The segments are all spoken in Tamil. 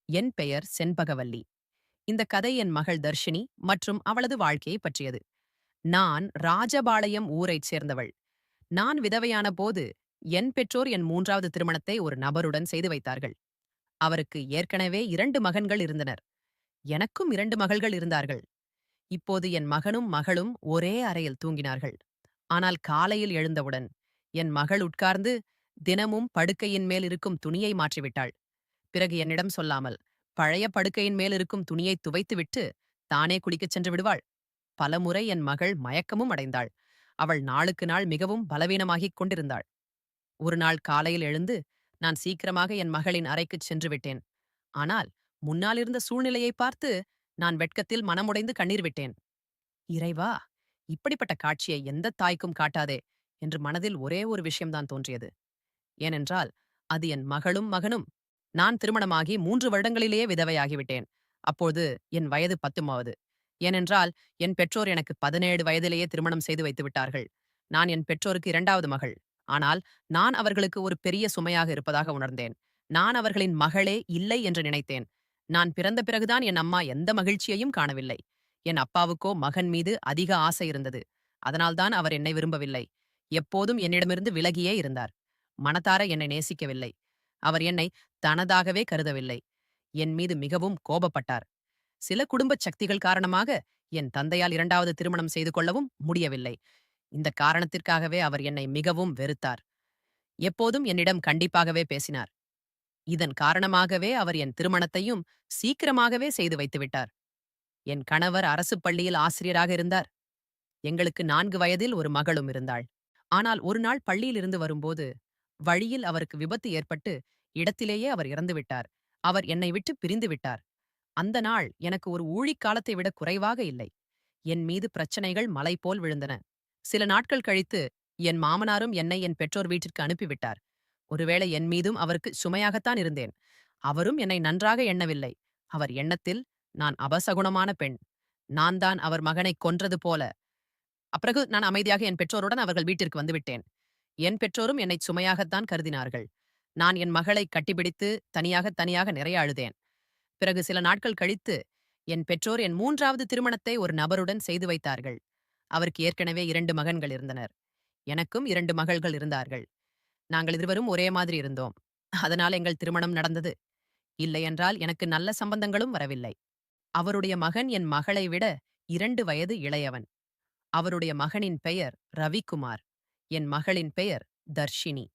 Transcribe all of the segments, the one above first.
என் பெயர் செண்பகவல்லி. இந்த கதை என் மகள் தர்ஷினி மற்றும் அவளது வாழ்க்கையை பற்றியது. நான் ராஜபாளையம் ஊரைச் சேர்ந்தவள். நான் விதவையான போது என் பெற்றோர் என் மூன்றாவது திருமணத்தை ஒரு நபருடன் செய்து வைத்தார்கள். அவருக்கு ஏற்கனவே 2 மகன்கள் இருந்தனர். எனக்கும் 2 மகள்கள் இருந்தார்கள். இப்போது என் மகனும் மகளும் ஒரே அறையில் தூங்கினார்கள். ஆனால் காலையில் எழுந்தவுடன் என் மகள் உட்கார்ந்து தினமும் படுக்கையின் மேல் இருக்கும் துணியை மாற்றிவிட்டாள். பிறகு என்னிடம் சொல்லாமல் பழைய படுக்கையின் மேல் இருக்கும் துணியை துவைத்துவிட்டு தானே குளிக்கச் சென்று விடுவாள். பலமுறை என் மகள் மயக்கமும் அடைந்தாள். அவள் நாளுக்கு நாள் மிகவும் பலவீனமாகிக் கொண்டிருந்தாள். ஒரு நாள் காலையில் எழுந்து நான் சீக்கிரமாக என் மகளின் அறைக்குச் சென்று விட்டேன். ஆனால் முன்னால் இருந்த சூழ்நிலையை பார்த்து நான் வெட்கத்தில் மனமுடைந்து கண்ணீர் விட்டேன். இறைவா, இப்படிப்பட்ட காட்சியை எந்த தாய்க்கும் காட்டாதே என்று மனதில் ஒரே ஒரு விஷயம்தான் தோன்றியது. ஏனென்றால் அது என் மகளும் மகனும். நான் திருமணமாகி 3 வருடங்களிலேயே விதவையாகிவிட்டேன். அப்போது என் வயது 10வது. ஏனென்றால் என் பெற்றோர் எனக்கு 17 வயதிலேயே திருமணம் செய்து வைத்து விட்டார்கள். நான் என் பெற்றோருக்கு 2வது மகள். ஆனால் நான் அவர்களுக்கு ஒரு பெரிய சுமையாக இருப்பதாக உணர்ந்தேன். நான் அவர்களின் மகளே இல்லை என்று நினைத்தேன். நான் பிறந்த பிறகுதான் என் அம்மா எந்த மகிழ்ச்சியையும் காணவில்லை. என் அப்பாவுக்கோ மகன் மீது அதிக ஆசை இருந்தது. அதனால்தான் அவர் என்னை விரும்பவில்லை. எப்போதும் என்னிடமிருந்து விலகியே இருந்தார். மனதார என்னை நேசிக்கவில்லை. அவர் என்னை தனதாகவே கருதவில்லை. என் மீது மிகவும் கோபப்பட்டார். சில குடும்பச் சக்திகள் காரணமாக என் தந்தையால் 2வது திருமணம் செய்து கொள்ளவும் முடியவில்லை. இந்த காரணத்திற்காகவே அவர் என்னை மிகவும் வெறுத்தார். எப்போதும் என்னிடம் கண்டிப்பாகவே பேசினார். இதன் காரணமாகவே அவர் என் திருமணத்தையும் சீக்கிரமாகவே செய்து வைத்துவிட்டார். என் கணவர் அரசுப் பள்ளியில் ஆசிரியராக இருந்தார். எங்களுக்கு 4 வயதில் ஒரு மகளும் இருந்தாள். ஆனால் ஒரு நாள் பள்ளியிலிருந்து வரும்போது வழியில் அவருக்கு விபத்து ஏற்பட்டு இடத்திலேயே அவர் இறந்துவிட்டார். அவர் என்னை விட்டு பிரிந்து விட்டார். அந்த நாள் எனக்கு ஒரு ஊழிக்காலத்தை விட குறைவாக இல்லை. என் மீது பிரச்சனைகள் மலை போல் விழுந்தன. சில நாட்கள் கழித்து என் மாமனாரும் என்னை என் பெற்றோர் வீட்டிற்கு அனுப்பிவிட்டார். ஒருவேளை என் மீதும் அவருக்கு சுமையாகத்தான் இருந்தேன். அவரும் என்னை நன்றாக எண்ணவில்லை. அவர் எண்ணத்தில் நான் அபசகுணமான பெண். நான் தான் அவர் மகனை கொன்றது போல. அப்பிறகு நான் அமைதியாக என் பெற்றோருடன் அவர்கள் வீட்டிற்கு வந்துவிட்டேன். என் பெற்றோரும் என்னை சுமையாகத்தான் கருதினார்கள். நான் என் மகளை கட்டிப்பிடித்து தனியாக தனியாக நிறைய அழுதேன். பிறகு சில நாட்கள் கழித்து என் பெற்றோர் என் 3வது திருமணத்தை ஒரு நபருடன் செய்து வைத்தார்கள். அவருக்கு ஏற்கனவே 2 மகன்கள் இருந்தனர். எனக்கும் 2 மகள்கள் இருந்தார்கள். நாங்கள் இருவரும் ஒரே மாதிரி இருந்தோம். அதனால் எங்கள் திருமணம் நடந்தது. இல்லையென்றால் எனக்கு நல்ல சம்பந்தங்களும் வரவில்லை. அவருடைய மகன் என் மகளை விட 2 வயது இளையவன். அவருடைய மகனின் பெயர் ரவிக்குமார். என் மகளின் பெயர் தர்ஷினி.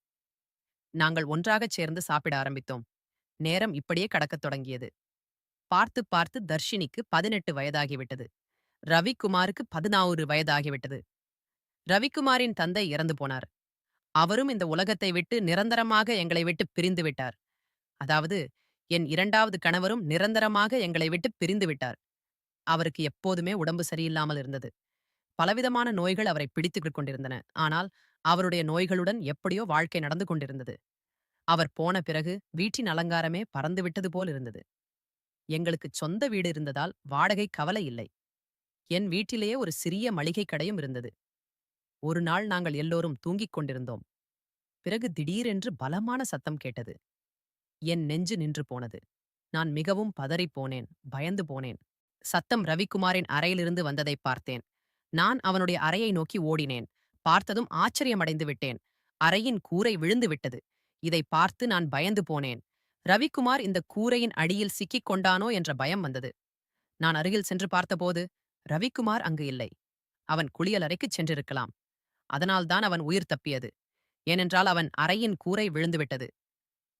நாங்கள் ஒன்றாகச் சேர்ந்து சாப்பிட ஆரம்பித்தோம். நேரம் இப்படியே கடக்கத் தொடங்கியது. பார்த்து பார்த்து தர்ஷினிக்கு 18 வயதாகிவிட்டது. ரவிக்குமாருக்கு 14 வயதாகிவிட்டது. ரவிக்குமாரின் தந்தை இறந்து போனார். அவரும் இந்த உலகத்தை விட்டு நிரந்தரமாக எங்களை விட்டு பிரிந்து விட்டார். அதாவது என் 2வது கணவரும் நிரந்தரமாக எங்களை விட்டு பிரிந்து விட்டார். அவருக்கு எப்போதுமே உடம்பு சரியில்லாமல் இருந்தது. பலவிதமான நோய்கள் அவரை பிடித்துக் கொண்டிருந்தன. ஆனால் அவருடைய நோய்களுடன் எப்படியோ வாழ்க்கை நடந்து கொண்டிருந்தது. அவர் போன பிறகு வீட்டின் அலங்காரமே பறந்துவிட்டது போல் இருந்தது. எங்களுக்கு சொந்த வீடு இருந்ததால் வாடகை கவலை இல்லை. என் வீட்டிலேயே ஒரு சிறிய மளிகை கடையும் இருந்தது. ஒரு நாள் நாங்கள் எல்லோரும் தூங்கிக் கொண்டிருந்தோம். பிறகு திடீரென்று பலமான சத்தம் கேட்டது. என் நெஞ்சு நின்று போனது. நான் மிகவும் பதறிப் போனேன், பயந்து போனேன். சத்தம் ரவிக்குமாரின் அறையிலிருந்து வந்ததை பார்த்தேன். நான் அவனுடைய அறையை நோக்கி ஓடினேன். பார்த்ததும் ஆச்சரியமடைந்து விட்டேன். அறையின் கூரை விழுந்து விட்டது. இதை பார்த்து நான் பயந்து போனேன். ரவிக்குமார் இந்த கூரையின் அடியில் சிக்கிக் கொண்டானோ என்ற பயம் வந்தது. நான் அருகில் சென்று பார்த்தபோது ரவிக்குமார் அங்கு இல்லை. அவன் குளியலறைக்குச் சென்றிருக்கலாம். அதனால்தான் அவன் உயிர் தப்பியது. ஏனென்றால் அவன் அறையின் கூரை விழுந்துவிட்டது.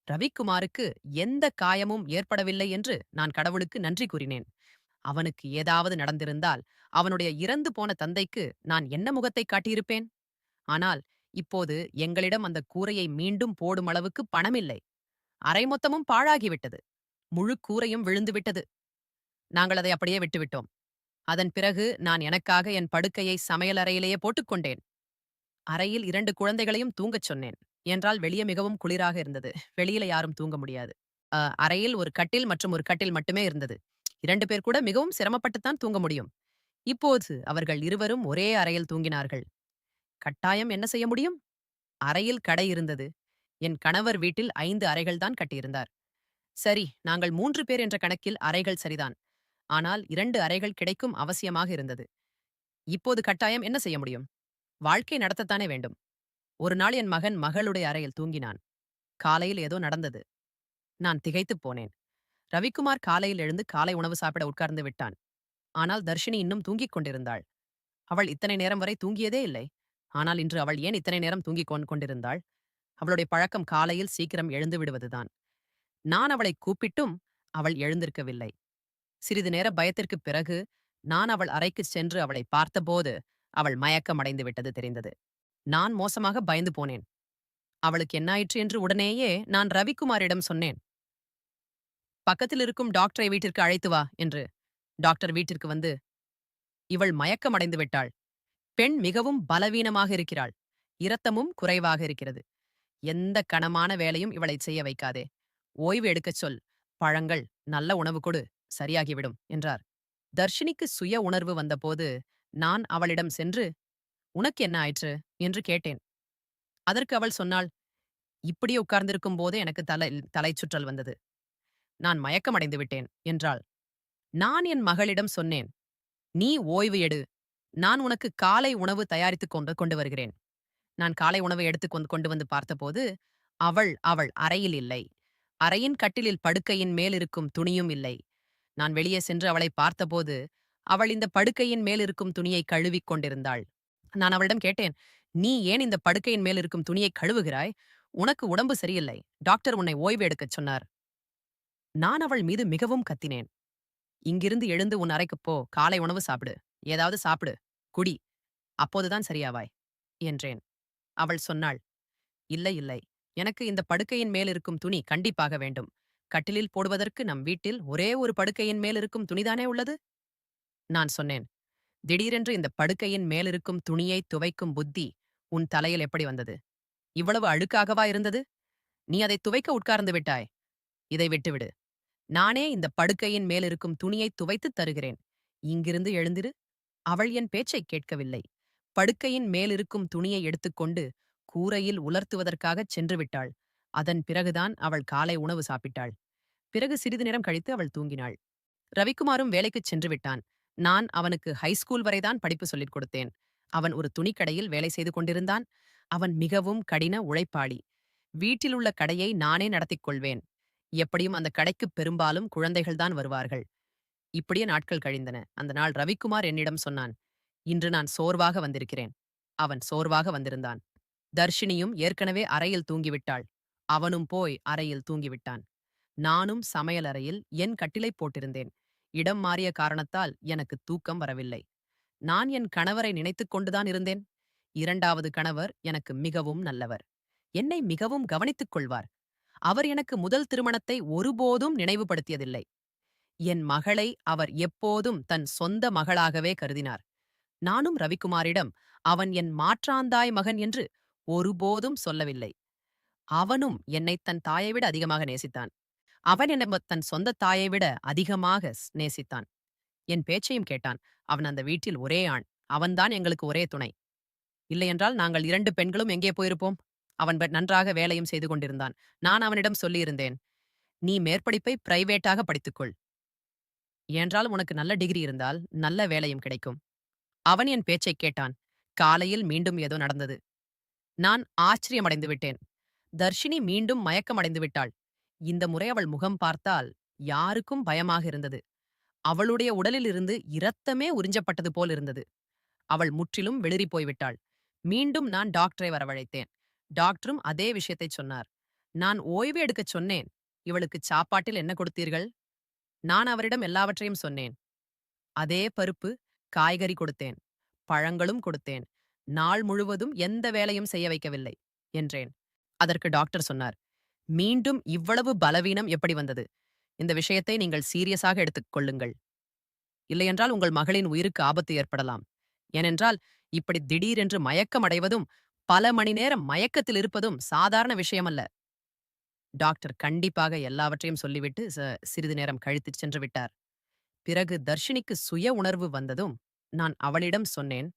ரவிக்குமாருக்கு எந்த காயமும் ஏற்படவில்லை என்று நான் கடவுளுக்கு நன்றி கூறினேன். அவனுக்கு ஏதாவது நடந்திருந்தால் அவனுடைய இறந்து போன தந்தைக்கு நான் என்ன முகத்தை காட்டியிருப்பேன்? ஆனால் இப்போது எங்களிடம் அந்த கூரையை மீண்டும் போடும் அளவுக்கு பணமில்லை. அறை மொத்தமும் பாழாகிவிட்டது. முழு கூரையும் விழுந்துவிட்டது. நாங்கள் அதை அப்படியே விட்டுவிட்டோம். அதன் பிறகு நான் எனக்காக என் படுக்கையை சமையலறையிலேயே போட்டுக்கொண்டேன். அறையில் 2 குழந்தைகளையும் தூங்கச் சொன்னேன். என்றால் வெளியே மிகவும் குளிராக இருந்தது. வெளியில யாரும் தூங்க முடியாது. அறையில் ஒரு கட்டில் மற்றும் ஒரு கட்டில் மட்டுமே இருந்தது. 2 பேர் கூட மிகவும் சிரமப்பட்டுத்தான் தூங்க முடியும். இப்போது அவர்கள் இருவரும் ஒரே அறையில் தூங்கினார்கள். கட்டாயம் என்ன செய்ய முடியும்? அறையில் கடை இருந்தது. என் கணவர் வீட்டில் 5 அறைகள் தான் கட்டியிருந்தார். சரி, நாங்கள் 3 பேர் என்ற கணக்கில் அறைகள் சரிதான். ஆனால் 2 அறைகள் கிடைக்கும் அவசியமாக இருந்தது. இப்போது கட்டாயம் என்ன செய்ய முடியும்? வாழ்க்கை நடத்தத்தானே வேண்டும். ஒரு நாள் என் மகன் மகளுடைய அறையில் தூங்கினான். காலையில் ஏதோ நடந்தது. நான் திகைத்துப் போனேன். ரவிக்குமார் காலையில் எழுந்து காலை உணவு சாப்பிட உட்கார்ந்து விட்டான். ஆனால் தர்ஷினி இன்னும் தூங்கிக் கொண்டிருந்தாள். அவள் இத்தனை நேரம் வரை தூங்கியதே இல்லை. ஆனால் இன்று அவள் ஏன் இத்தனை நேரம் தூங்கிக் கொண்டிருந்தாள்? அவளுடைய பழக்கம் காலையில் சீக்கிரம் எழுந்து விடுவதுதான். நான் அவளை கூப்பிட்டும் அவள் எழுந்திருக்கவில்லை. சிறிது நேர பயத்திற்குப் பிறகு நான் அவள் அறைக்குச் சென்று அவளை பார்த்தபோது அவள் மயக்கமடைந்து விட்டது தெரிந்தது. நான் மோசமாக பயந்து போனேன். அவளுக்கு என்னாயிற்று என்று உடனேயே நான் ரவிக்குமாரிடம் சொன்னேன். பக்கத்தில் இருக்கும் டாக்டரை வீட்டிற்கு அழைத்து வா என்று. டாக்டர் வீட்டிற்கு வந்து, இவள் மயக்கமடைந்து விட்டாள். பெண் மிகவும் பலவீனமாக இருக்கிறாள். இரத்தமும் குறைவாக இருக்கிறது. எந்த கனமான வேலையும் இவளைச் செய்ய வைக்காதே. ஓய்வு எடுக்கச் சொல். பழங்கள், நல்ல உணவு கொடு. சரியாகிவிடும் என்றார். தர்ஷினிக்கு சுய உணர்வு வந்தபோது நான் அவளிடம் சென்று, உனக்கு என்ன ஆயிற்று என்று கேட்டேன். அதற்கு அவள் சொன்னாள், இப்படியே உட்கார்ந்திருக்கும் போதே எனக்கு தலைச்சுற்றல் வந்தது. நான் மயக்கமடைந்து விட்டேன் என்றாள். நான் என் மகளிடம் சொன்னேன், நீ ஓய்வு எடு. நான் உனக்கு காலை உணவு தயாரித்துக் கொண்டு வருகிறேன். நான் காலை உணவை எடுத்துக் கொண்டு வந்து பார்த்தபோது அவள் அவள் அறையில் இல்லை. அறையின் கட்டிலில் படுக்கையின் மேல் இருக்கும் துணியும் இல்லை. நான் வெளியே சென்று அவளை பார்த்தபோது அவள் இந்த படுக்கையின் மேல் இருக்கும் துணியை கழுவிக் கொண்டிருந்தாள். நான் அவளிடம் கேட்டேன், நீ ஏன் இந்த படுக்கையின் மேல் இருக்கும் துணியை கழுவுகிறாய்? உனக்கு உடம்பு சரியில்லை. டாக்டர் உன்னை ஓய்வு எடுக்கச் சொன்னார். நான் அவள் மீது மிகவும் கத்தினேன். இங்கிருந்து எழுந்து உன் அறைக்குப் போ. காலை உணவு சாப்பிடு. ஏதாவது சாப்பிடு. குடி. அப்போதுதான் சரியாவாய் என்றேன். அவள் சொன்னாள், இல்லை இல்லை, எனக்கு இந்த படுக்கையின் மேல் இருக்கும் துணி கண்டிப்பாக வேண்டும். கட்டிலில் போடுவதற்கு நம் வீட்டில் ஒரே ஒரு படுக்கையின் மேல் இருக்கும் துணிதானே உள்ளது? நான் சொன்னேன், திடீரென்று இந்த படுக்கையின் மேலிருக்கும் துணியை துவைக்கும் புத்தி உன் தலையில் எப்படி வந்தது? இவ்வளவு அழுக்காகவா இருந்தது? நீ அதை துவைக்க உட்கார்ந்து விட்டாய். இதை விட்டுவிடு. நானே இந்த படுக்கையின் மேலிருக்கும் துணியை துவைத்துத் தருகிறேன். இங்கிருந்து எழுந்திரு. அவள் என் பேச்சைக் கேட்கவில்லை. படுக்கையின் மேலிருக்கும் துணியை எடுத்துக்கொண்டு கூரையில் உலர்த்துவதற்காகச் சென்று விட்டாள். அதன் பிறகுதான் அவள் காலை உணவு சாப்பிட்டாள். பிறகு சிறிது நேரம் கழித்து அவள் தூங்கினாள். ரவிக்குமாரும் வேலைக்குச் சென்று விட்டான். நான் அவனுக்கு ஹைஸ்கூல் வரைதான் படிப்பு சொல்லிக் கொடுத்தேன். அவன் ஒரு துணிக்கடையில் வேலை செய்து கொண்டிருந்தான். அவன் மிகவும் கடின உழைப்பாளி. வீட்டிலுள்ள கடையை நானே நடத்திக் கொள்வேன். எப்படியும் அந்த கடைக்கு பெரும்பாலும் குழந்தைகள்தான் வருவார்கள். இப்படியே நாட்கள் கழிந்தன. அந்த நாள் ரவிக்குமார் என்னிடம் சொன்னான், இன்று நான் சோர்வாக வந்திருக்கிறேன். அவன் சோர்வாக வந்திருந்தான். தர்ஷினியும் ஏற்கனவே அறையில் தூங்கிவிட்டாள். அவனும் போய் அறையில் தூங்கிவிட்டான். நானும் சமையல் அறையில் என் கட்டிலை போட்டிருந்தேன். இடம் மாறிய காரணத்தால் எனக்கு தூக்கம் வரவில்லை. நான் என் கணவரை நினைத்துக் கொண்டுதான் இருந்தேன். 2வது கணவர் எனக்கு மிகவும் நல்லவர். என்னை மிகவும் கவனித்துக் கொள்வார். அவர் எனக்கு முதல் திருமணத்தை ஒருபோதும் நினைவுபடுத்தியதில்லை. என் மகளை அவர் எப்போதும் தன் சொந்த மகளாகவே கருதினார். நானும் ரவிக்குமாரிடம் அவன் என் மாற்றாந்தாய் மகன் என்று ஒருபோதும் சொல்லவில்லை. அவனும் என்னை தன் தாயை விட அதிகமாக நேசித்தான். அவன் என்னை தன் சொந்த தாயை விட அதிகமாக நேசித்தான். என் பேச்சையும் கேட்டான். அவன் அந்த வீட்டில் ஒரே ஆண். அவன்தான் எங்களுக்கு ஒரே துணை. இல்லையென்றால் நாங்கள் 2 பெண்களும் எங்கே போயிருப்போம்? அவன் நன்றாக வேலையும் செய்து கொண்டிருந்தான். நான் அவனிடம் சொல்லியிருந்தேன், நீ மேற்படிப்பை பிரைவேட்டாக படித்துக்கொள். ஏன்றால் உனக்கு நல்ல டிகிரி இருந்தால் நல்ல வேலையும் கிடைக்கும். அவன் என் பேச்சைக் கேட்டான். காலையில் மீண்டும் ஏதோ நடந்தது. நான் ஆச்சரியமடைந்து விட்டேன். தர்ஷினி மீண்டும் மயக்கமடைந்து விட்டாள். இந்த முறை அவள் முகம் பார்த்தால் யாருக்கும் பயமாக இருந்தது. அவளுடைய உடலிலிருந்து இரத்தமே உறிஞ்சப்பட்டது போல் இருந்தது. அவள் முற்றிலும் வெளிறி போய்விட்டாள். மீண்டும் நான் டாக்டரை வரவழைத்தேன். டாக்டரும் அதே விஷயத்தைச் சொன்னார். நான் ஓய்வு எடுக்கச் சொன்னேன். இவளுக்கு சாப்பாட்டில் என்ன கொடுத்தீர்கள்? நான் அவரிடம் எல்லாவற்றையும் சொன்னேன். அதே பருப்பு, காய்கறி கொடுத்தேன். பழங்களும் கொடுத்தேன். நாள் முழுவதும் எந்த வேலையும் செய்ய வைக்கவில்லை என்றேன். அதற்கு டாக்டர் சொன்னார், மீண்டும் இவ்வளவு பலவீனம் எப்படி வந்தது? இந்த விஷயத்தை நீங்கள் சீரியஸாக எடுத்துக் கொள்ளுங்கள். இல்லையென்றால் உங்கள் மகளின் உயிருக்கு ஆபத்து ஏற்படலாம். ஏனென்றால் இப்படி திடீரென்று மயக்கம் அடைவதும் பல மணி நேரம் மயக்கத்தில் இருப்பதும் சாதாரண விஷயமல்ல. டாக்டர் கண்டிப்பாக எல்லாவற்றையும் சொல்லிவிட்டு சிறிது நேரம் கழித்துச் சென்று விட்டார். பிறகு தர்ஷினிக்கு சுய உணர்வு வந்ததும் நான் அவளிடம் சொன்னேன்,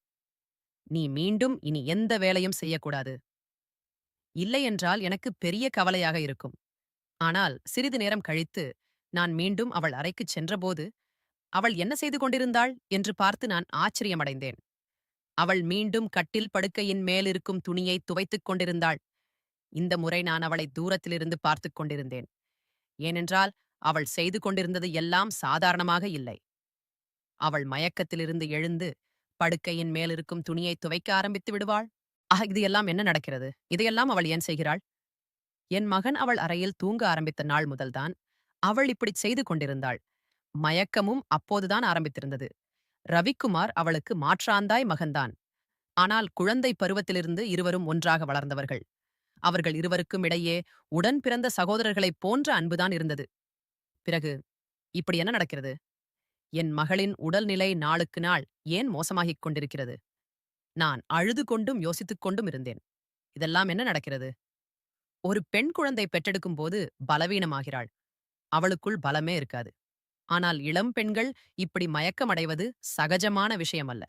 நீ மீண்டும் இனி எந்த வேலையும் செய்யக்கூடாது. இல்லையென்றால் எனக்கு பெரிய கவலையாக இருக்கும். ஆனால் சிறிது நேரம் கழித்து நான் மீண்டும் அவள் அறைக்குச் சென்றபோது அவள் என்ன செய்து கொண்டிருந்தாள் என்று பார்த்து நான் ஆச்சரியமடைந்தேன். அவள் மீண்டும் கட்டில் படுக்கையின் மேலிருக்கும் துணியை துவைத்துக் கொண்டிருந்தாள். இந்த முறை நான் அவளை தூரத்திலிருந்து பார்த்துக் கொண்டிருந்தேன். ஏனென்றால் அவள் செய்து கொண்டிருந்தது எல்லாம் சாதாரணமாக இல்லை. அவள் மயக்கத்திலிருந்து எழுந்து படுக்கையின் மேலிருக்கும் துணியை துவைக்க ஆரம்பித்து விடுவாள். இது எல்லாம் என்ன நடக்கிறது? இதையெல்லாம் அவள் ஏன் செய்கிறாள்? என் மகன் அவள் அறையில் தூங்க ஆரம்பித்த நாள் முதல்தான் அவள் இப்படிச் செய்து கொண்டிருந்தாள். மயக்கமும் அப்போதுதான் ஆரம்பித்திருந்தது. ரவிக்குமார் அவளுக்கு மாற்றாந்தாய் மகன்தான். ஆனால் குழந்தை பருவத்திலிருந்து இருவரும் ஒன்றாக வளர்ந்தவர்கள். அவர்கள் இருவருக்கும் இடையே உடன் பிறந்த சகோதரர்களைப் போன்ற அன்புதான் இருந்தது. பிறகு இப்படி என்ன நடக்கிறது? என் மகளின் உடல்நிலை நாளுக்கு நாள் ஏன் மோசமாகிக் கொண்டிருக்கிறது? நான் அழுது கொண்டும் யோசித்துக் கொண்டும் இருந்தேன். இதெல்லாம் என்ன நடக்கிறது? ஒரு பெண் குழந்தை பெற்றெடுக்கும் போது பலவீனமாகிறாள். அவளுக்குள் பலமே இருக்காது. ஆனால் இளம் பெண்கள் இப்படி மயக்கமடைவது சகஜமான விஷயமல்ல.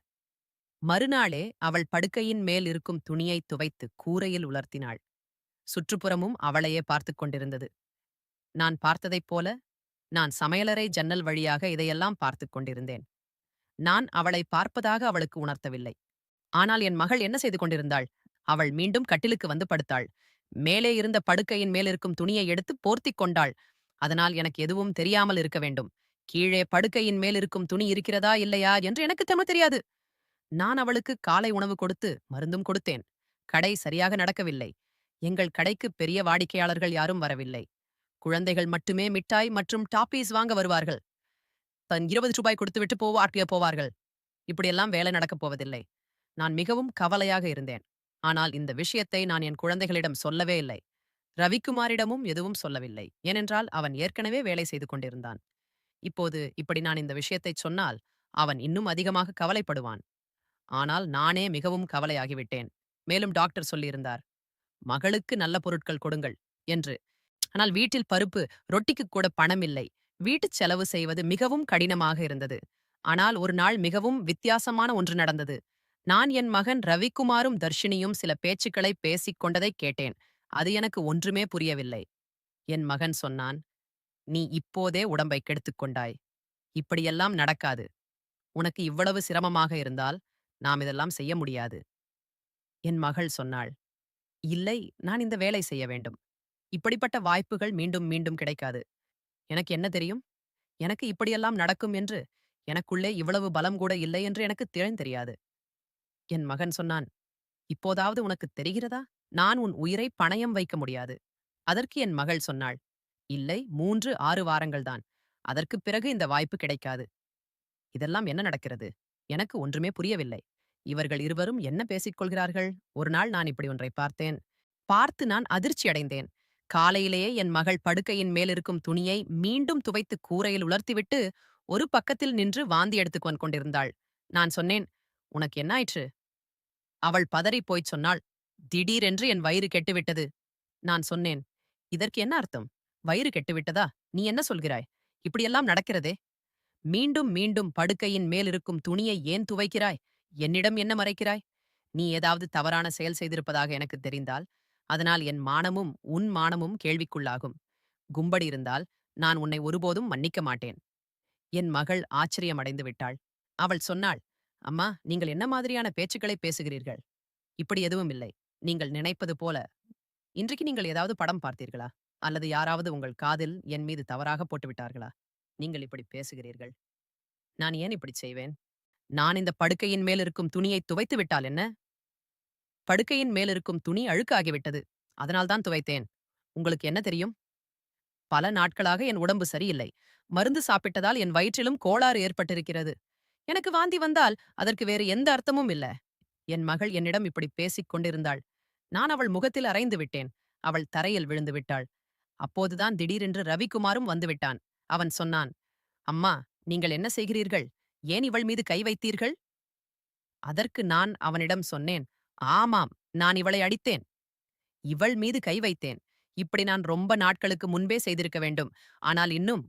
மறுநாளே அவள் படுக்கையின் மேல் இருக்கும் துணியை துவைத்து கூரையில் உலர்த்தினாள். சுற்றுப்புறமும் அவளையே பார்த்துக் கொண்டிருந்தது. நான் பார்த்ததைப் போல நான் சமையலறை ஜன்னல் வழியாக இதையெல்லாம் பார்த்துக் கொண்டிருந்தேன். நான் அவளை பார்ப்பதாக அவளுக்கு உணர்த்தவில்லை. ஆனால் என் மகள் என்ன செய்து கொண்டிருந்தாள்? அவள் மீண்டும் கட்டிலுக்கு வந்து படுத்தாள். மேலே இருந்த படுக்கையின் மேலிருக்கும் துணியை எடுத்து போர்த்திக் கொண்டாள். அதனால் எனக்கு எதுவும் தெரியாமல் இருக்க வேண்டும். கீழே படுக்கையின் மேலிருக்கும் துணி இருக்கிறதா இல்லையா என்று எனக்கு தெரியாது. நான் அவளுக்கு காலை உணவு கொடுத்து மருந்தும் கொடுத்தேன். கடை சரியாக நடக்கவில்லை. எங்கள் கடைக்கு பெரிய வாடிக்கையாளர்கள் யாரும் வரவில்லை. குழந்தைகள் மட்டுமே மிட்டாய் மற்றும் டாப்பீஸ் வாங்க வருவார்கள். தன் 20 ரூபாய் கொடுத்துவிட்டு போவார்கள். இப்படியெல்லாம் வேலை நடக்கப் போவதில்லை. நான் மிகவும் கவலையாக இருந்தேன். ஆனால் இந்த விஷயத்தை நான் என் குழந்தைகளிடம் சொல்லவே இல்லை. ரவிக்குமாரிடமும் எதுவும் சொல்லவில்லை. ஏனென்றால் அவன் ஏற்கனவே வேலை செய்து கொண்டிருந்தான். இப்போது இப்படி நான் இந்த விஷயத்தைச் சொன்னால் அவன் இன்னும் அதிகமாக கவலைப்படுவான். ஆனால் நானே மிகவும் கவலையாகிவிட்டேன். மேலும் டாக்டர் சொல்லியிருந்தார், மகளுக்கு நல்ல பொருட்கள் கொடுங்கள் என்று. ஆனால் வீட்டில் பருப்பு, ரொட்டிக்கு கூட பணம் இல்லை. வீட்டுச் செலவு செய்வது மிகவும் கடினமாக இருந்தது. ஆனால் ஒரு நாள் மிகவும் வித்தியாசமான ஒன்று நடந்தது. நான் என் மகன் ரவிக்குமாரும் தர்ஷினியும் சில பேச்சுக்களை பேசிக் கொண்டதைக் கேட்டேன். அது எனக்கு ஒன்றுமே புரியவில்லை. என் மகன் சொன்னான், நீ இப்போதே உடம்பை கெடுத்துக் கொண்டாய். இப்படியெல்லாம் நடக்காது. உனக்கு இவ்வளவு சிரமமாக இருந்தால் நாம் இதெல்லாம் செய்ய முடியாது. என் மகள் சொன்னாள், இல்லை, நான் இந்த வேலை செய்ய வேண்டும். இப்படிப்பட்ட வாய்ப்புகள் மீண்டும் மீண்டும் கிடைக்காது. எனக்கு என்ன தெரியும்? எனக்கு இப்படியெல்லாம் நடக்கும் என்று எனக்குள்ளே இவ்வளவு பலம் கூட இல்லை என்று எனக்கு தெரியாது. என் மகன் சொன்னான், இப்போதாவது உனக்கு தெரிகிறதா? நான் உன் உயிரை பணயம் வைக்க முடியாது. அதற்கு என் மகள் சொன்னாள், இல்லை, 3, 6 வாரங்கள்தான். அதற்குப் பிறகு இந்த வாய்ப்பு கிடைக்காது. இதெல்லாம் என்ன நடக்கிறது? எனக்கு ஒன்றுமே புரியவில்லை. இவர்கள் இருவரும் என்ன பேசிக் கொள்கிறார்கள்? ஒரு நாள் நான் இப்படி ஒன்றை பார்த்தேன். பார்த்து நான் அதிர்ச்சி அடைந்தேன். காலையிலேயே என் மகள் படுக்கையின் மேலிருக்கும் துணியை மீண்டும் துவைத்து கூரையில் உலர்த்திவிட்டு ஒரு பக்கத்தில் நின்று வாந்தி எடுத்துக் கொண்டிருந்தாள். நான் சொன்னேன், உனக்கு என்ன ஆயிற்று? அவள் பதறிப் போய்ச் சொன்னாள், திடீரென்று என் வயிறு கெட்டுவிட்டது. நான் சொன்னேன், இதற்கு என்ன அர்த்தம்? வயிறு கெட்டுவிட்டதா? நீ என்ன சொல்கிறாய்? இப்படியெல்லாம் நடக்கிறதே. மீண்டும் மீண்டும் படுக்கையின் மேலிருக்கும் துணியை ஏன் துவைக்கிறாய்? என்னிடம் என்ன மறைக்கிறாய்? நீ ஏதாவது தவறான செயல் செய்திருப்பதாக எனக்கு தெரிந்தால், அதனால் என் மானமும் உன் மானமும் கேள்விக்குள்ளாகும். கும்படி இருந்தால் நான் உன்னை ஒருபோதும் மன்னிக்க மாட்டேன். என் மகள் ஆச்சரியமடைந்து விட்டாள். அவள் சொன்னாள், அம்மா, நீங்கள் என்ன மாதிரியான பேச்சுக்களை பேசுகிறீர்கள்? இப்படி எதுவும் இல்லை. நீங்கள் நினைப்பது போல. இன்றைக்கு நீங்கள் ஏதாவது படம் பார்த்தீர்களா? அல்லது யாராவது உங்கள் காதில் என் மீது தவறாக போட்டுவிட்டார்களா? நீங்கள் இப்படி பேசுகிறீர்கள். நான் ஏன் இப்படி செய்வேன்? நான் இந்த படுக்கையின் மேல் இருக்கும் துணியை துவைத்து விட்டால் என்ன? படுக்கையின் மேலிருக்கும் துணி அழுக்காகிவிட்டது. அதனால்தான் துவைத்தேன். உங்களுக்கு என்ன தெரியும்? பல நாட்களாக என் உடம்பு சரியில்லை. மருந்து சாப்பிட்டதால் என் வயிற்றிலும் கோளாறு ஏற்பட்டிருக்கிறது. எனக்கு வாந்தி வந்தால் அதற்கு வேறு எந்த அர்த்தமும் இல்ல. என் மகள் என்னிடம் இப்படி பேசிக் கொண்டிருந்தாள். நான் அவள் முகத்தில் அறைந்து விட்டேன். அவள் தரையில் விழுந்து விட்டாள். அப்போதுதான் திடீரென்று ரவிக்குமாரும் வந்துவிட்டான். அவன் சொன்னான், அம்மா, நீங்கள் என்ன செய்கிறீர்கள்? ஏன் இவள் மீது கை வைத்தீர்கள்? அதற்கு நான் அவனிடம் சொன்னேன், ஆமாம், நான் இவளை அடித்தேன். இவள் மீது கை வைத்தேன். இப்படி நான் ரொம்ப நாட்களுக்கு முன்பே செய்திருக்க வேண்டும். ஆனால் இன்னும்